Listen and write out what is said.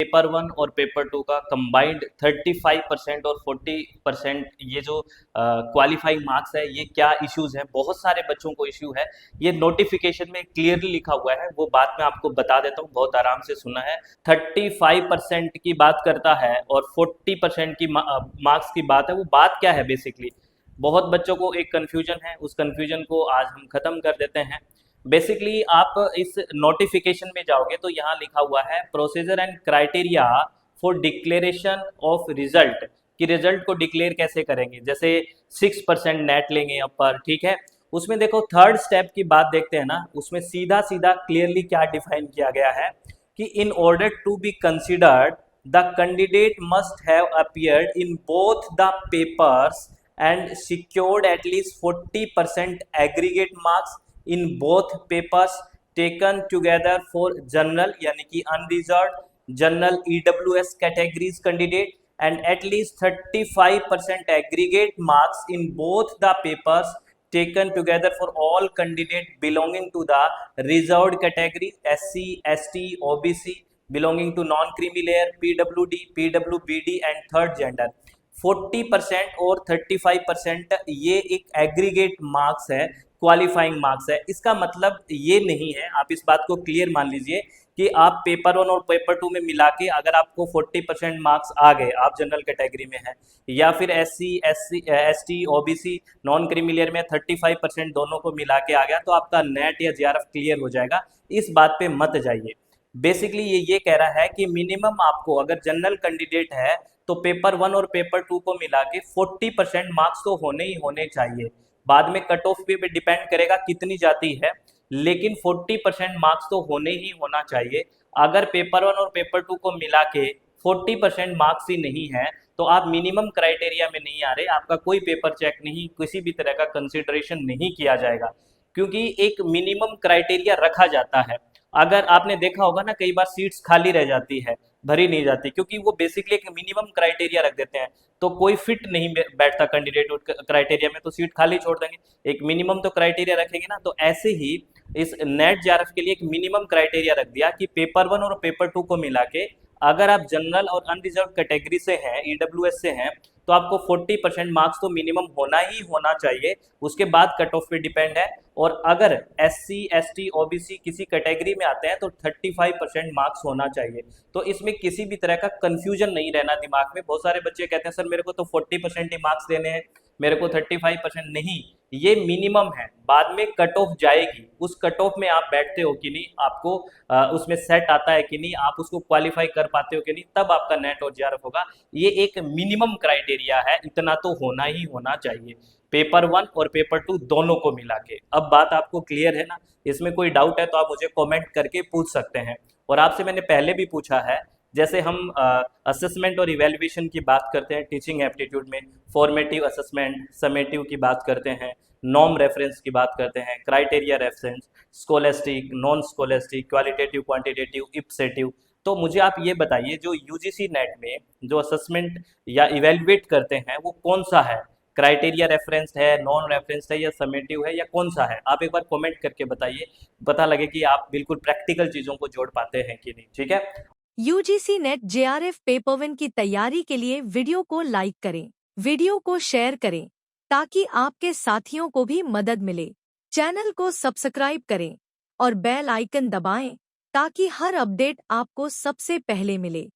Paper one और paper two का combined 35% और 40% ये जो क्वालिफाइंग मार्क्स है, ये क्या इश्यूज है, बहुत सारे बच्चों को इश्यू है। ये नोटिफिकेशन में क्लियरली लिखा हुआ है, वो बात मैं आपको बता देता हूँ, बहुत आराम से सुना है। 35% की बात करता है और 40% की मार्क्स की बात है। वो बात क्या है बेसिकली, बहुत बच्चों को एक कन्फ्यूजन है, उस कन्फ्यूजन को आज हम खत्म कर देते हैं। बेसिकली आप इस नोटिफिकेशन में जाओगे तो यहाँ लिखा हुआ है procedure and criteria for declaration of result, कि रिजल्ट को डिक्लेयर कैसे करेंगे। जैसे 6% नेट लेंगे अपर, ठीक है। उसमें देखो थर्ड स्टेप की बात देखते हैं ना, उसमें सीधा सीधा क्लियरली क्या डिफाइन किया गया है कि in order to be considered the candidate must have appeared in both the papers and secured at least 40% aggregate marks in both papers taken together for general यानी कि unreserved, general EWS categories candidate and at least 35% aggregate marks in both the papers taken together for all candidates belonging to the reserved category SC, ST, OBC, belonging to non-creamy layer, PWD, PWBD and third gender। 40% और 35% ये एक aggregate marks है, qualifying marks है। इसका मतलब ये नहीं है, आप इस बात को क्लियर मान लीजिए कि आप पेपर वन और पेपर टू में मिला के अगर आपको 40% मार्क्स आ गए, आप जनरल कैटेगरी में हैं, या फिर S T OBC non creamy layer में 35% दोनों को मिला के आ गया तो आपका नेट या जेआरएफ क्लियर हो जाएगा। इस बात पे मत जाइए। बेसिकली ये कह रहा है कि मिनिमम आपको अगर जनरल कैंडिडेट है तो पेपर वन और पेपर टू को मिला के 40% मार्क्स तो होने ही होने चाहिए। बाद में कट ऑफ पे डिपेंड करेगा कितनी जाती है, लेकिन 40% मार्क्स तो होने ही होना चाहिए। अगर पेपर वन और पेपर टू को मिला के 40% मार्क्स ही नहीं है तो आप मिनिमम क्राइटेरिया में नहीं आ रहे, आपका कोई पेपर चेक नहीं, किसी भी तरह का कंसिडरेशन नहीं किया जाएगा, क्योंकि एक मिनिमम क्राइटेरिया रखा जाता है। अगर आपने देखा होगा ना, कई बार सीट्स खाली रह जाती है, भरी नहीं जाती, क्योंकि वो बेसिकली एक मिनिमम क्राइटेरिया रख देते हैं। तो कोई फिट नहीं बैठता कैंडिडेट क्राइटेरिया में तो सीट खाली छोड़ देंगे। एक मिनिमम तो क्राइटेरिया रखेंगे ना, तो ऐसे ही इस नेट जेआरएफ के लिए एक मिनिमम क्राइटेरिया रख दिया कि पेपर वन और पेपर टू को मिला के अगर आप जनरल और अनरिजर्व कैटेगरी से हैं, ईडब्ल्यूएस से हैं, तो आपको 40% मार्क्स तो मिनिमम होना ही होना चाहिए। उसके बाद कट ऑफ पे डिपेंड है। और अगर एससी, एसटी, ओबीसी किसी कैटेगरी में आते हैं तो 35% मार्क्स होना चाहिए। तो इसमें किसी भी तरह का कंफ्यूजन नहीं रहना दिमाग में। बहुत सारे बच्चे कहते हैं सर मेरे को तो 40% ही मार्क्स देने हैं, मेरे को 35% नहीं, ये मिनिमम है। बाद में कट ऑफ जाएगी, उस कट ऑफ में आप बैठते हो कि नहीं, आपको उसमें सेट आता है कि नहीं, आप उसको क्वालिफाई कर पाते हो कि नहीं, तब आपका नेट और जेआरएफ होगा। ये एक मिनिमम क्राइटेरिया है, इतना तो होना ही होना चाहिए पेपर वन और पेपर टू दोनों को मिला के। अब बात आपको क्लियर है ना? इसमें कोई डाउट है तो आप मुझे कमेंट करके पूछ सकते हैं। और आपसे मैंने पहले भी पूछा है, जैसे हम असेसमेंट और इवेल्युएशन की बात करते हैं टीचिंग एप्टीट्यूड में, फॉर्मेटिव असेसमेंट, समेटिव की बात करते हैं, नॉर्म रेफरेंस की बात करते हैं, criteria reference, scholastic, non scholastic, qualitative, quantitative, ipsative. तो मुझे आप ये बताइए, जो यूजीसी नेट में जो असेसमेंट या इवेल्युएट करते हैं वो कौन सा है? क्राइटेरिया रेफरेंस है, नॉन रेफरेंस है, या समेटिव है, या कौन सा है? आप एक बार कमेंट करके बताइए, पता लगे कि आप बिल्कुल प्रैक्टिकल चीज़ों को जोड़ पाते हैं कि नहीं। ठीक है। UGC net JRF paper one की तैयारी के लिए वीडियो को लाइक करें, वीडियो को शेयर करें ताकि आपके साथियों को भी मदद मिले। चैनल को सब्सक्राइब करें और बेल आइकन दबाएं ताकि हर अपडेट आपको सबसे पहले मिले।